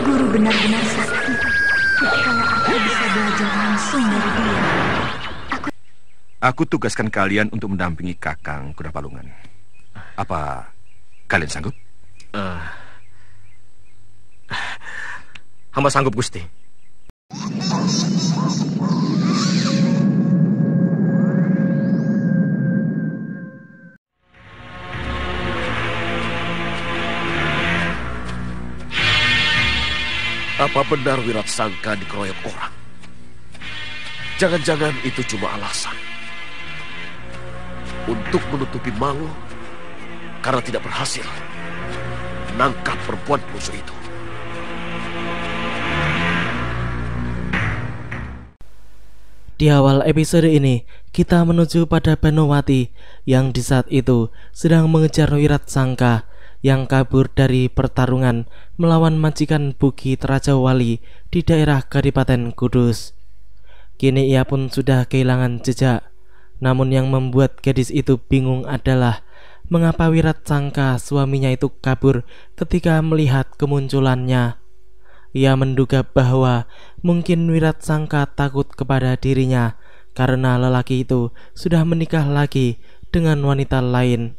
Guru benar-benar sakti. Kalau aku bisa belajar langsung dari dia. Aku tugaskan kalian untuk mendampingi Kakang Kuda Palungan. Apa kalian sanggup? Hamba sanggup, Gusti. Apa benar Wiratsangka dikeroyok orang? Jangan-jangan itu cuma alasan untuk menutupi malu karena tidak berhasil menangkap perempuan pelusu itu. Di awal episode ini, kita menuju pada Banowati yang di saat itu sedang mengejar Wiratsangka yang kabur dari pertarungan melawan majikan Bukit Raja Wali di daerah Kadipaten Kudus. Kini ia pun sudah kehilangan jejak. Namun yang membuat gadis itu bingung adalah mengapa Wiratsangka suaminya itu kabur ketika melihat kemunculannya. Ia menduga bahwa mungkin Wiratsangka takut kepada dirinya karena lelaki itu sudah menikah lagi dengan wanita lain.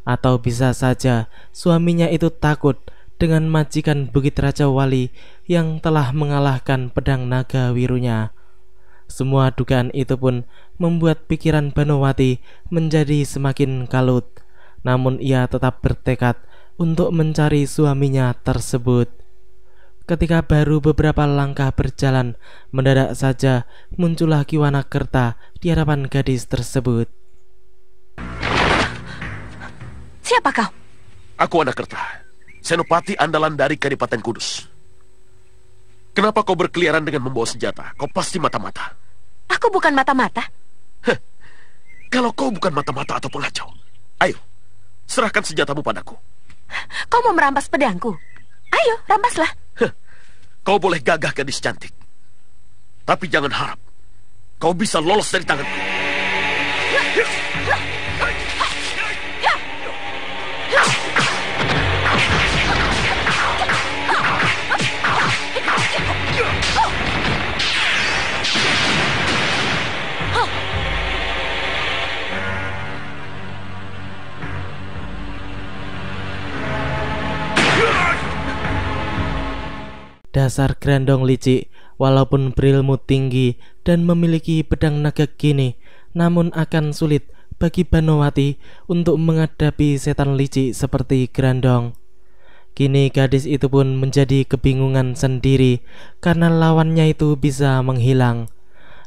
Atau bisa saja suaminya itu takut dengan majikan Bukit Raja Wali yang telah mengalahkan pedang naga wirunya. Semua dugaan itu pun membuat pikiran Banowati menjadi semakin kalut. Namun ia tetap bertekad untuk mencari suaminya tersebut. Ketika baru beberapa langkah berjalan, mendadak saja muncullah Ki Wanakerta di hadapan gadis tersebut. Siapa kau? Aku Wanakerta, senopati andalan dari Kadipaten Kudus. Kenapa kau berkeliaran dengan membawa senjata? Kau pasti mata-mata. Aku bukan mata-mata. Kalau kau bukan mata-mata atau pengacau, ayo, serahkan senjatamu padaku. Kau mau merampas pedangku? Ayo, rampaslah. Kau boleh gagah, gadis cantik. Tapi jangan harap kau bisa lolos dari tanganku. Dasar Grandong licik, walaupun berilmu tinggi dan memiliki pedang naga gini, namun akan sulit bagi Banowati untuk menghadapi setan licik seperti Grandong. Kini gadis itu pun menjadi kebingungan sendiri karena lawannya itu bisa menghilang.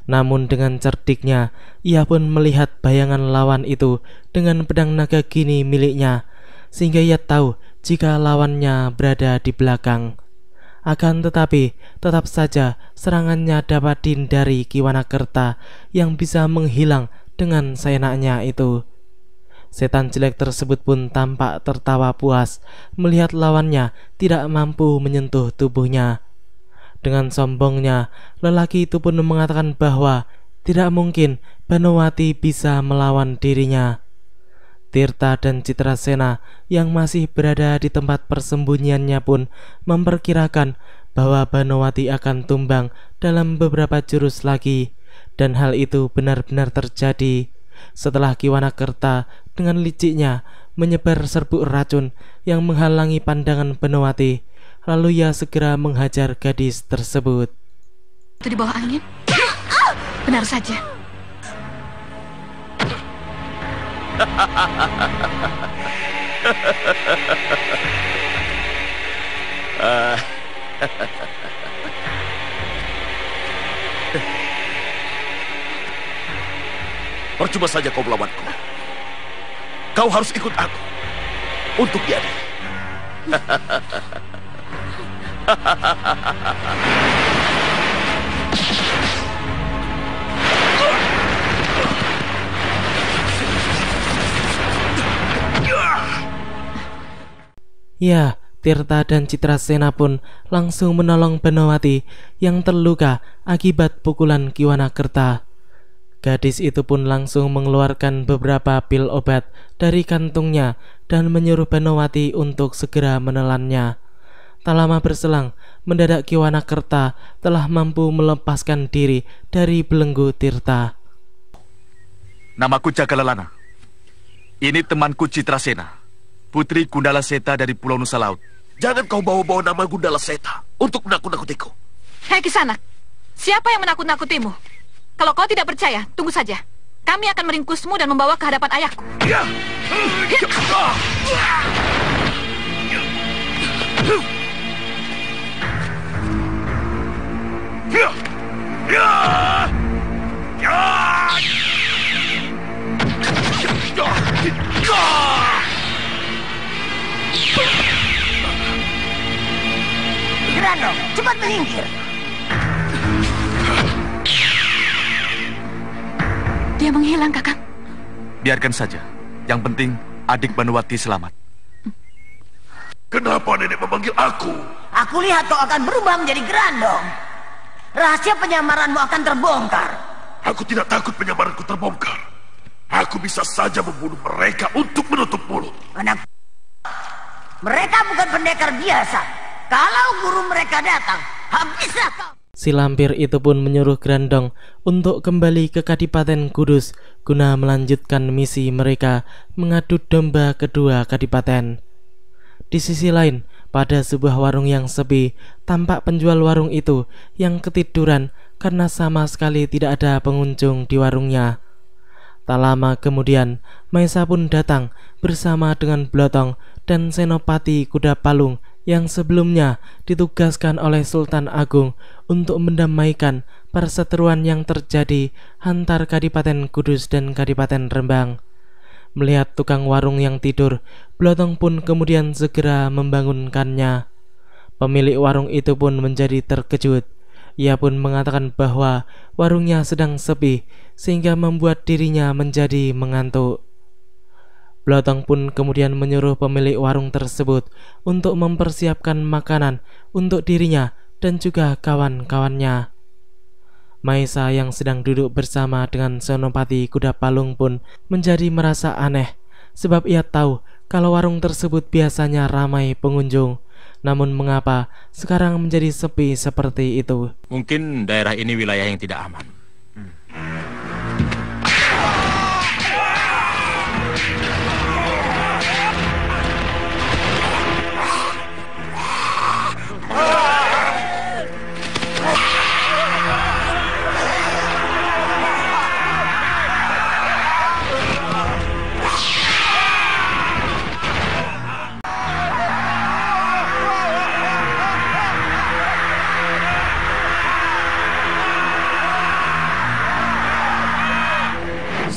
Namun dengan cerdiknya, ia pun melihat bayangan lawan itu dengan pedang naga gini miliknya, sehingga ia tahu jika lawannya berada di belakang. Akan tetapi, tetap saja serangannya dapat dihindari Ki Wanakerta yang bisa menghilang dengan seenaknya itu. Setan jelek tersebut pun tampak tertawa puas melihat lawannya tidak mampu menyentuh tubuhnya. Dengan sombongnya, lelaki itu pun mengatakan bahwa tidak mungkin Banowati bisa melawan dirinya. Tirta dan Citrasena yang masih berada di tempat persembunyiannya pun memperkirakan bahwa Banowati akan tumbang dalam beberapa jurus lagi, dan hal itu benar-benar terjadi setelah Ki Wanakerta dengan liciknya menyebar serbuk racun yang menghalangi pandangan Banowati. Lalu ia segera menghajar gadis tersebut. Itu di bawah angin? Benar saja. Percuma saja kau melawanku. Kau harus ikut aku untuk diadili. Ya, Tirta dan Citrasena pun langsung menolong Banowati yang terluka akibat pukulan Ki Wanakerta. Gadis itu pun langsung mengeluarkan beberapa pil obat dari kantungnya dan menyuruh Banowati untuk segera menelannya. Tak lama berselang, mendadak Ki Wanakerta telah mampu melepaskan diri dari belenggu Tirta. Namaku Jagalelana. Ini temanku Citrasena, putri Gundala Seta dari Pulau Nusa Laut. Jangan kau bawa-bawa nama Gundala Seta untuk menakut-nakutiku. Hei Kisanak, siapa yang menakut-nakutimu? Kalau kau tidak percaya, tunggu saja. Kami akan meringkusmu dan membawa ke hadapan ayahku. Grandong, cepat menyingkir. Dia menghilang, Kakang. Biarkan saja. Yang penting adik Banowati selamat. Kenapa nenek memanggil aku? Aku lihat kau akan berubah menjadi Grandong. Rahasia penyamaranmu akan terbongkar. Aku tidak takut penyamaranku terbongkar. Aku bisa saja membunuh mereka untuk menutup mulut. Anak, mereka bukan pendekar biasa. Kalau guru mereka datang, habislah kau. Si lampir itu pun menyuruh Grandong untuk kembali ke Kadipaten Kudus guna melanjutkan misi mereka mengadu domba kedua Kadipaten. Di sisi lain, pada sebuah warung yang sepi, tampak penjual warung itu yang ketiduran karena sama sekali tidak ada pengunjung di warungnya. Tak lama kemudian, Maesa pun datang bersama dengan Blotong dan Senopati Kuda Palung yang sebelumnya ditugaskan oleh Sultan Agung untuk mendamaikan perseteruan yang terjadi antar Kadipaten Kudus dan Kadipaten Rembang. Melihat tukang warung yang tidur, Blotong pun kemudian segera membangunkannya. Pemilik warung itu pun menjadi terkejut. Ia pun mengatakan bahwa warungnya sedang sepi sehingga membuat dirinya menjadi mengantuk. Blotong pun kemudian menyuruh pemilik warung tersebut untuk mempersiapkan makanan untuk dirinya dan juga kawan-kawannya. Maesa yang sedang duduk bersama dengan Senopati Kuda Palung pun menjadi merasa aneh, sebab ia tahu kalau warung tersebut biasanya ramai pengunjung. Namun mengapa sekarang menjadi sepi seperti itu? Mungkin daerah ini wilayah yang tidak aman.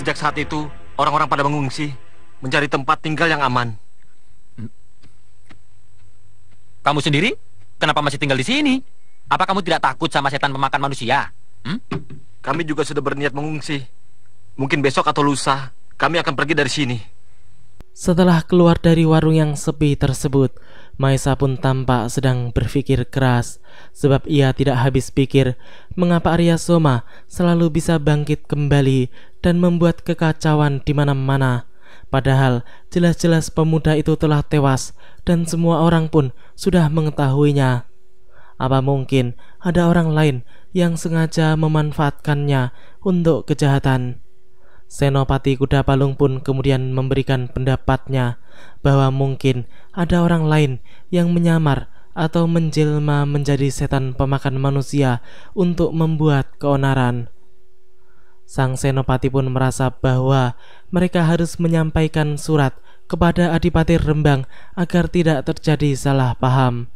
Sejak saat itu, orang-orang pada mengungsi, mencari tempat tinggal yang aman. Kamu sendiri, kenapa masih tinggal di sini? Apa kamu tidak takut sama setan pemakan manusia? Kami juga sudah berniat mengungsi. Mungkin besok atau lusa, kami akan pergi dari sini. Setelah keluar dari warung yang sepi tersebut, Maesa pun tampak sedang berpikir keras, sebab ia tidak habis pikir mengapa Arya Soma selalu bisa bangkit kembali dan membuat kekacauan di mana-mana. Padahal jelas-jelas pemuda itu telah tewas dan semua orang pun sudah mengetahuinya. Apa mungkin ada orang lain yang sengaja memanfaatkannya untuk kejahatan? Senopati Kuda Palung pun kemudian memberikan pendapatnya bahwa mungkin ada orang lain yang menyamar atau menjelma menjadi setan pemakan manusia untuk membuat keonaran. Sang Senopati pun merasa bahwa mereka harus menyampaikan surat kepada Adipati Rembang agar tidak terjadi salah paham.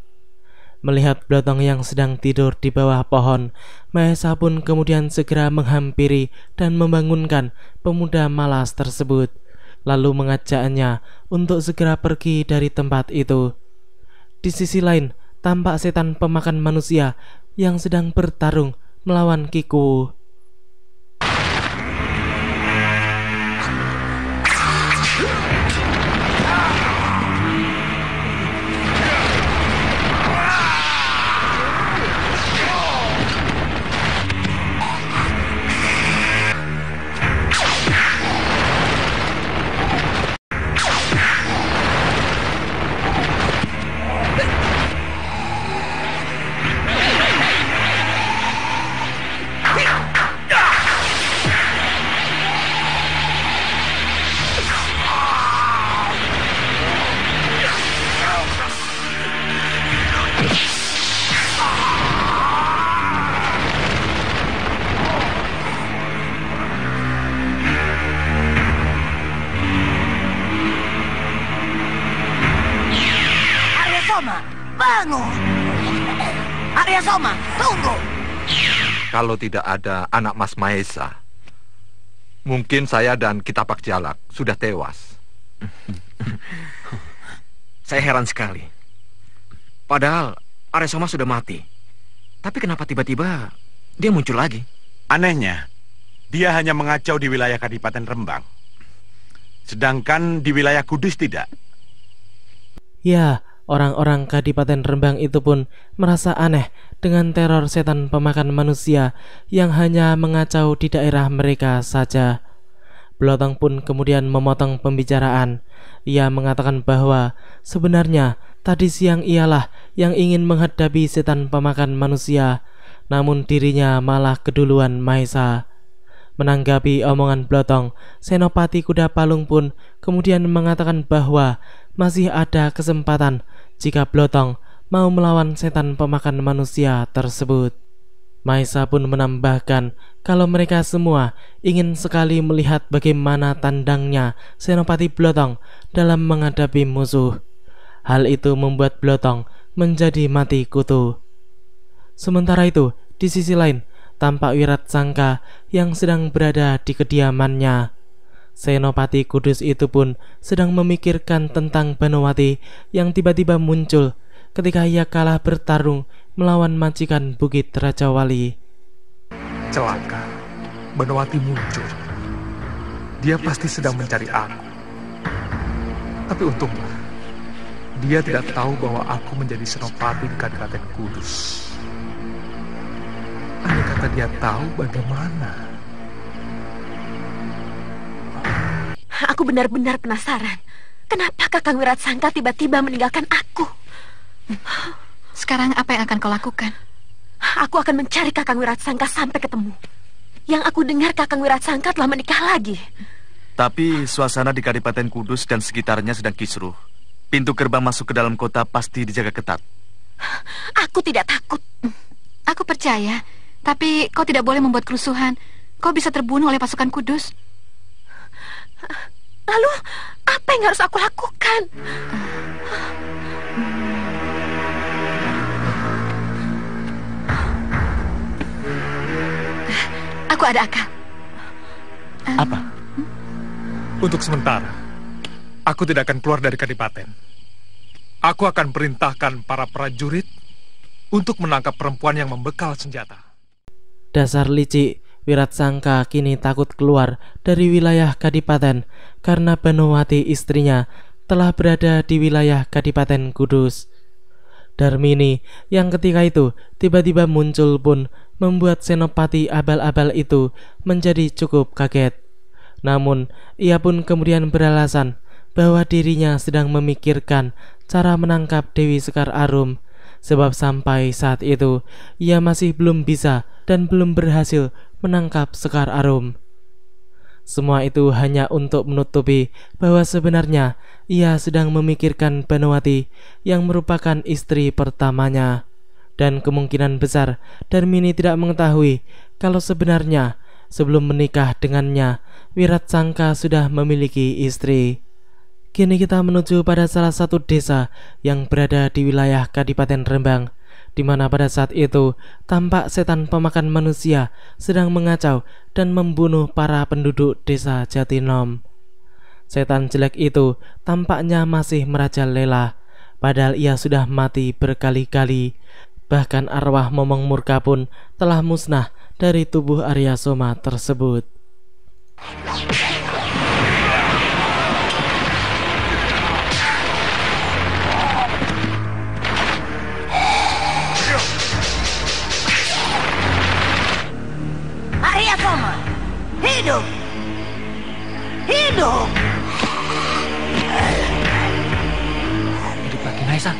Melihat Blotong yang sedang tidur di bawah pohon, Maesa pun kemudian segera menghampiri dan membangunkan pemuda malas tersebut, lalu mengajaknya untuk segera pergi dari tempat itu. Di sisi lain, tampak setan pemakan manusia yang sedang bertarung melawan Kiku. Soma, tunggu. Kalau tidak ada anak Mas Maesa, mungkin saya dan Kitapak Jalak sudah tewas. Saya heran sekali. Padahal Arya Soma sudah mati. Tapi kenapa tiba-tiba dia muncul lagi? Anehnya, dia hanya mengacau di wilayah Kadipaten Rembang. Sedangkan di wilayah Kudus tidak. Ya, orang-orang Kadipaten Rembang itu pun merasa aneh dengan teror setan pemakan manusia yang hanya mengacau di daerah mereka saja. Blotong pun kemudian memotong pembicaraan. Ia mengatakan bahwa sebenarnya tadi siang ialah yang ingin menghadapi setan pemakan manusia, namun dirinya malah keduluan Maesa. Menanggapi omongan Blotong, Senopati Kuda Palung pun kemudian mengatakan bahwa masih ada kesempatan jika Blotong mau melawan setan pemakan manusia tersebut. Maesa pun menambahkan kalau mereka semua ingin sekali melihat bagaimana tandangnya Senopati Blotong dalam menghadapi musuh. Hal itu membuat Blotong menjadi mati kutu. Sementara itu, di sisi lain, tampak Wiratsangka yang sedang berada di kediamannya. Senopati Kudus itu pun sedang memikirkan tentang Banowati yang tiba-tiba muncul ketika ia kalah bertarung melawan majikan Bukit Raja Wali. Celaka, Banowati muncul. Dia pasti sedang mencari aku. Tapi untunglah, dia tidak tahu bahwa aku menjadi senopati di Kadipaten Kudus. Andai kata dia tahu bagaimana. Aku benar-benar penasaran. Kenapa Kakang Wiratsangka tiba-tiba meninggalkan aku? Sekarang apa yang akan kau lakukan? Aku akan mencari Kakang Wiratsangka sampai ketemu. Yang aku dengar Kakang Wiratsangka telah menikah lagi. Tapi suasana di Kadipaten Kudus dan sekitarnya sedang kisruh. Pintu gerbang masuk ke dalam kota pasti dijaga ketat. Aku tidak takut. Aku percaya, tapi kau tidak boleh membuat kerusuhan. Kau bisa terbunuh oleh pasukan Kudus. Lalu, apa yang harus aku lakukan? Aku ada akal. Apa? Untuk sementara, aku tidak akan keluar dari Kadipaten. Aku akan perintahkan para prajurit untuk menangkap perempuan yang membekal senjata. Dasar licik, Wiratsangka kini takut keluar dari wilayah Kadipaten karena Banowati istrinya telah berada di wilayah Kadipaten Kudus. Darmini yang ketika itu tiba-tiba muncul pun membuat Senopati abal-abal itu menjadi cukup kaget. Namun ia pun kemudian beralasan bahwa dirinya sedang memikirkan cara menangkap Dewi Sekar Arum, sebab sampai saat itu ia masih belum bisa dan belum berhasil menangkap Sekar Arum. Semua itu hanya untuk menutupi bahwa sebenarnya ia sedang memikirkan Banowati yang merupakan istri pertamanya. Dan kemungkinan besar Darmini tidak mengetahui kalau sebenarnya sebelum menikah dengannya Wiratsangka sudah memiliki istri. Kini kita menuju pada salah satu desa yang berada di wilayah Kadipaten Rembang, di mana pada saat itu tampak setan pemakan manusia sedang mengacau dan membunuh para penduduk desa Jatinom. Setan jelek itu tampaknya masih merajalela, padahal ia sudah mati berkali-kali. Bahkan arwah Momong Murka pun telah musnah dari tubuh Arya Soma tersebut. Arya Soma, hidup! Hidup! Hidup lagi, Maesa.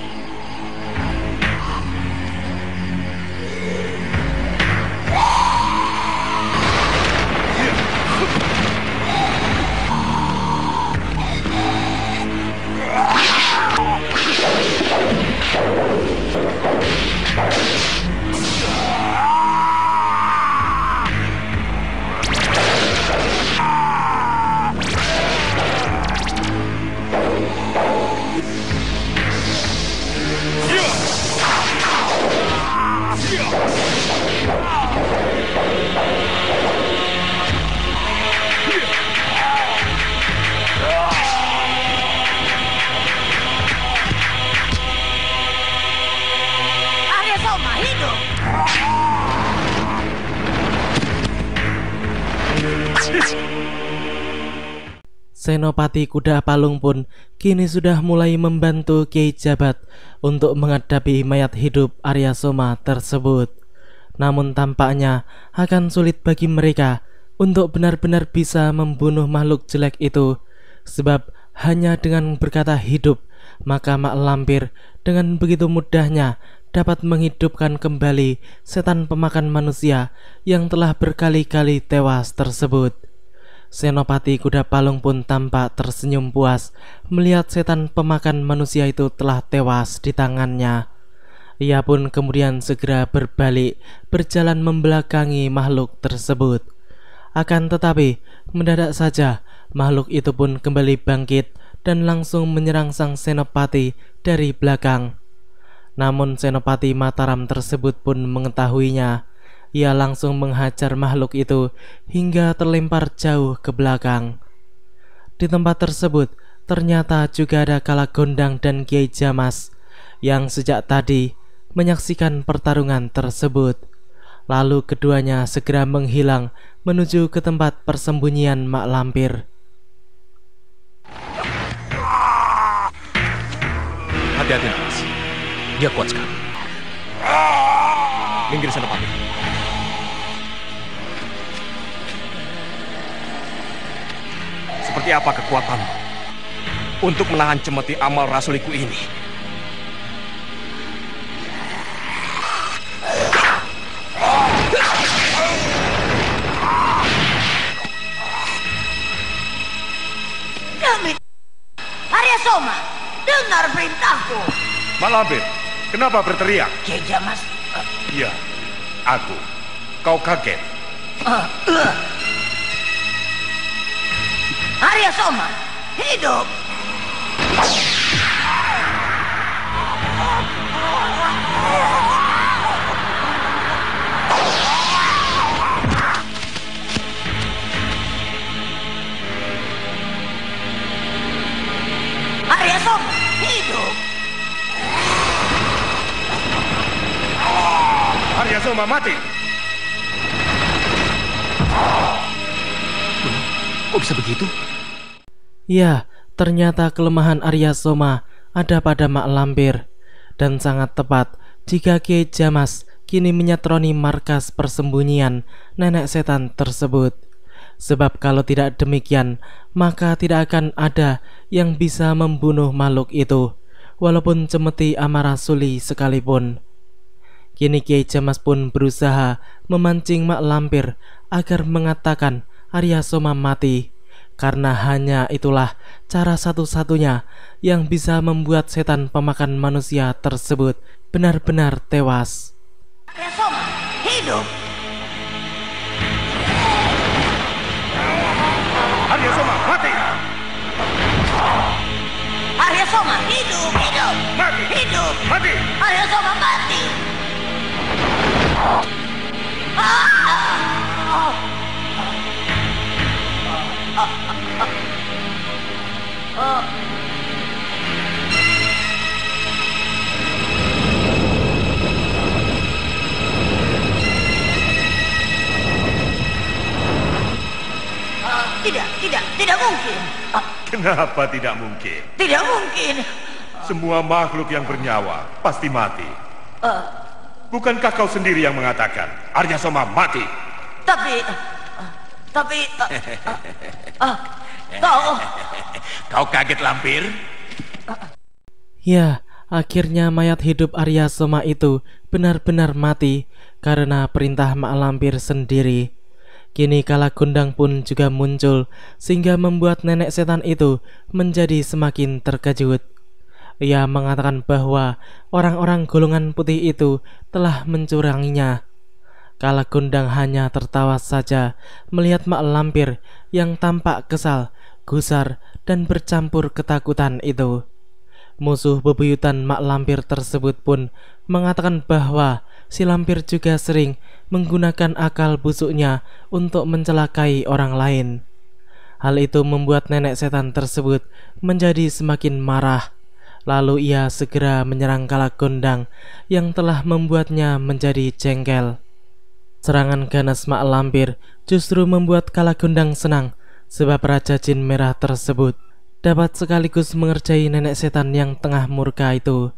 Senopati Kuda Palung pun kini sudah mulai membantu Kiai Jabat untuk menghadapi mayat hidup Arya Soma tersebut. Namun tampaknya akan sulit bagi mereka untuk benar-benar bisa membunuh makhluk jelek itu, sebab hanya dengan berkata hidup, maka mak lampir dengan begitu mudahnya dapat menghidupkan kembali setan pemakan manusia yang telah berkali-kali tewas tersebut. Senopati Kuda Palung pun tampak tersenyum puas melihat setan pemakan manusia itu telah tewas di tangannya. Ia pun kemudian segera berbalik berjalan membelakangi makhluk tersebut. Akan tetapi mendadak saja makhluk itu pun kembali bangkit dan langsung menyerang sang senopati dari belakang. Namun senopati Mataram tersebut pun mengetahuinya. Ia langsung menghajar makhluk itu hingga terlempar jauh ke belakang. Di tempat tersebut ternyata juga ada Kalagondang dan Kiai Jamas yang sejak tadi menyaksikan pertarungan tersebut. Lalu keduanya segera menghilang menuju ke tempat persembunyian mak lampir. Hati-hati, Mas. Dia kuat sekali. Minggir Senopati. Seperti apa kekuatanmu untuk menahan cemeti amal rasuliku ini? Demi Arya Soma, dengar perintahku. Mak Lampir, kenapa berteriak? Kiai Jamas. Iya, aku. Kau kaget? Arya Soma, hidup! Arya Soma, hidup! Arya Soma mati! Kok bisa begitu? Ya, ternyata kelemahan Arya Soma ada pada mak lampir. Dan sangat tepat jika Kiai Jamas kini menyatroni markas persembunyian nenek setan tersebut. Sebab kalau tidak demikian, maka tidak akan ada yang bisa membunuh makhluk itu, walaupun cemeti Amarasuli sekalipun. Kini Kiai Jamas pun berusaha memancing mak lampir agar mengatakan Arya Soma mati, karena hanya itulah cara satu-satunya yang bisa membuat setan pemakan manusia tersebut benar-benar tewas. Arya Soma, hidup! Arya Soma mati! Arya Soma, hidup! Hidup! Mati! Hidup! Mati! Arya Soma mati! Tidak mungkin. Kenapa tidak mungkin? Tidak mungkin. Semua makhluk yang bernyawa pasti mati. Bukankah kau sendiri yang mengatakan Arya Soma mati? Tapi Kau kaget, Lampir? Ya, akhirnya mayat hidup Arya Soma itu benar-benar mati karena perintah mak lampir sendiri. Kini Kalagondang pun juga muncul sehingga membuat nenek setan itu menjadi semakin terkejut. Ia mengatakan bahwa orang-orang golongan putih itu telah mencuranginya. Kalagondang hanya tertawa saja melihat mak lampir yang tampak kesal, gusar, dan bercampur ketakutan itu. Musuh bebuyutan mak lampir tersebut pun mengatakan bahwa si lampir juga sering menggunakan akal busuknya untuk mencelakai orang lain. Hal itu membuat nenek setan tersebut menjadi semakin marah. Lalu ia segera menyerang Kalagondang yang telah membuatnya menjadi jengkel. Serangan ganas mak lampir justru membuat Kalagundang senang, sebab Raja Jin Merah tersebut dapat sekaligus mengerjai nenek setan yang tengah murka itu.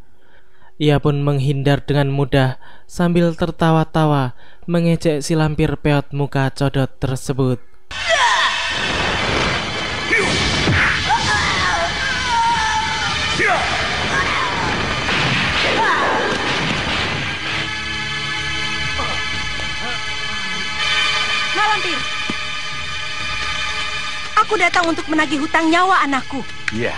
Ia pun menghindar dengan mudah sambil tertawa-tawa mengejek si lampir peot muka codot tersebut. Mak Lampir, aku datang untuk menagih hutang nyawa anakku. Iya.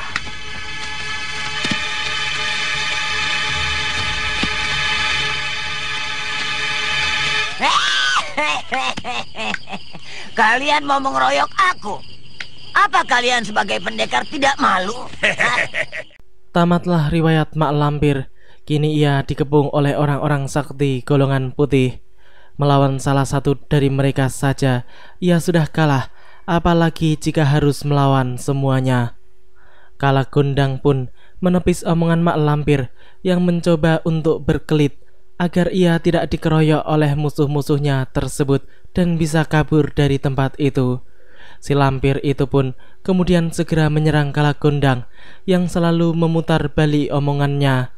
Kalian mau mengeroyok aku? Apa kalian sebagai pendekar tidak malu? Tamatlah riwayat mak lampir. Kini ia dikepung oleh orang-orang sakti golongan putih. Melawan salah satu dari mereka saja ia sudah kalah, apalagi jika harus melawan semuanya. Kalagundang pun menepis omongan mak lampir yang mencoba untuk berkelit agar ia tidak dikeroyok oleh musuh-musuhnya tersebut dan bisa kabur dari tempat itu. Si lampir itu pun kemudian segera menyerang Kalagundang yang selalu memutar balik omongannya.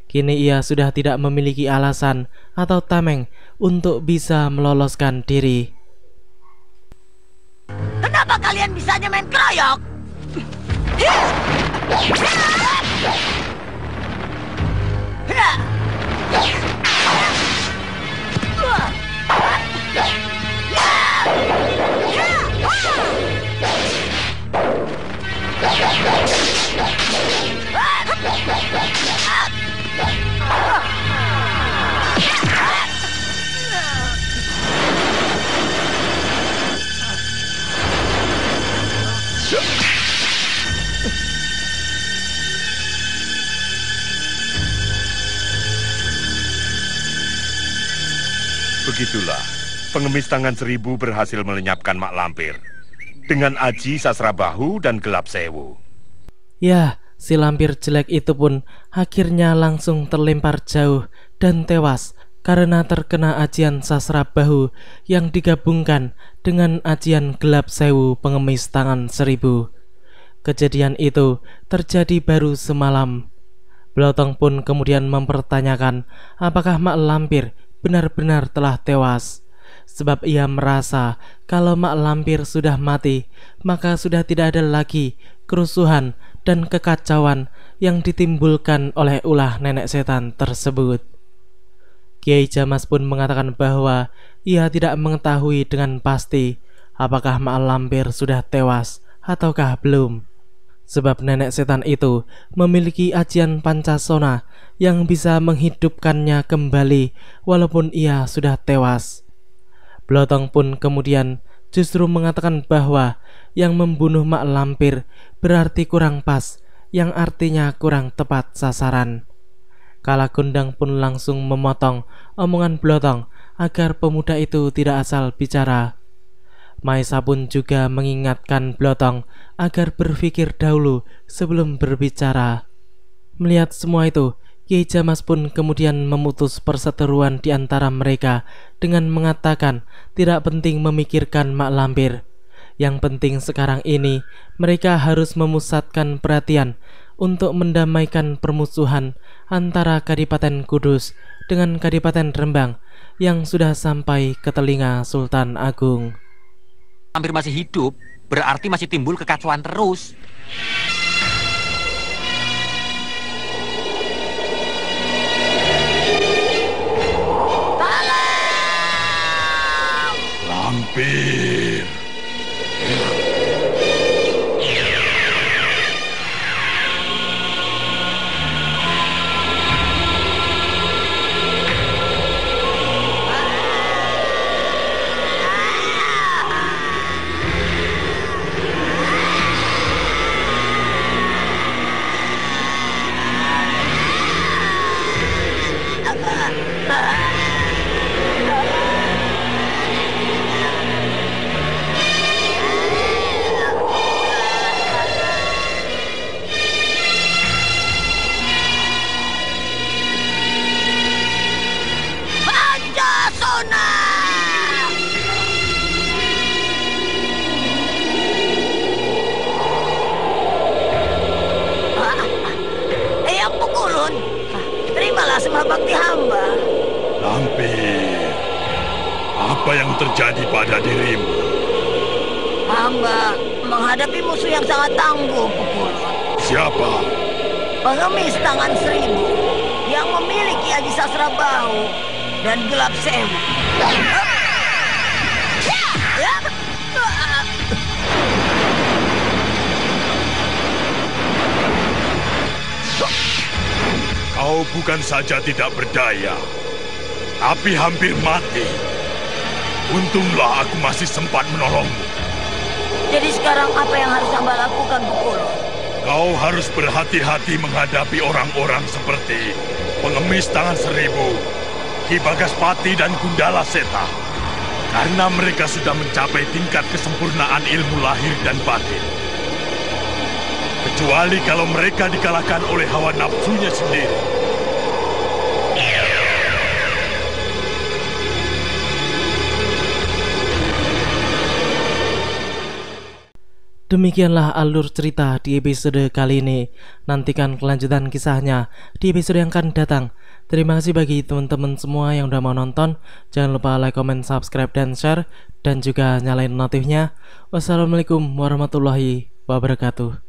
Kini ia sudah tidak memiliki alasan atau tameng untuk bisa meloloskan diri. Kenapa kalian bisanya main keroyok? Begitulah, pengemis tangan seribu berhasil melenyapkan mak lampir dengan aji Sasrabahu dan Gelap Sewu. Ya, si lampir jelek itu pun akhirnya langsung terlempar jauh dan tewas karena terkena ajian Sasrabahu yang digabungkan dengan ajian Gelap Sewu pengemis tangan seribu. Kejadian itu terjadi baru semalam. Blotong pun kemudian mempertanyakan apakah mak lampir benar-benar telah tewas, sebab ia merasa kalau mak lampir sudah mati, maka sudah tidak ada lagi kerusuhan dan kekacauan yang ditimbulkan oleh ulah nenek setan tersebut. Kiai Jamas pun mengatakan bahwa ia tidak mengetahui dengan pasti apakah mak lampir sudah tewas ataukah belum, sebab nenek setan itu memiliki ajian Pancasona yang bisa menghidupkannya kembali walaupun ia sudah tewas. Blotong pun kemudian justru mengatakan bahwa yang membunuh mak lampir berarti kurang pas, yang artinya kurang tepat sasaran. Kalagundang pun langsung memotong omongan Blotong agar pemuda itu tidak asal bicara. Maesa pun juga mengingatkan Blotong agar berpikir dahulu sebelum berbicara. Melihat semua itu, Kiai Jamas pun kemudian memutus perseteruan di antara mereka dengan mengatakan tidak penting memikirkan mak lampir. Yang penting sekarang ini mereka harus memusatkan perhatian untuk mendamaikan permusuhan antara Kadipaten Kudus dengan Kadipaten Rembang yang sudah sampai ke telinga Sultan Agung. Lampir masih hidup, berarti masih timbul kekacauan terus. Lampir. bakti hamba. Lampir, apa yang terjadi pada dirimu? Hamba menghadapi musuh yang sangat tangguh, Pukulun. Siapa? Pengemis tangan 1000 yang memiliki Aji Sasrabahu dan Gelap Sewu. Kau bukan saja tidak berdaya, tapi hampir mati. Untunglah aku masih sempat menolongmu. Jadi sekarang apa yang harus hamba lakukan, Pukulun? Kau harus berhati-hati menghadapi orang-orang seperti Pengemis Tangan 1000, Ki Bagaspati dan Gundala Seta. Karena mereka sudah mencapai tingkat kesempurnaan ilmu lahir dan batin. Kecuali kalau mereka dikalahkan oleh hawa nafsunya sendiri. Demikianlah alur cerita di episode kali ini. Nantikan kelanjutan kisahnya di episode yang akan datang. Terima kasih bagi teman-teman semua yang udah mau nonton. Jangan lupa like, comment, subscribe, dan share. Dan juga nyalain notifnya. Wassalamualaikum warahmatullahi wabarakatuh.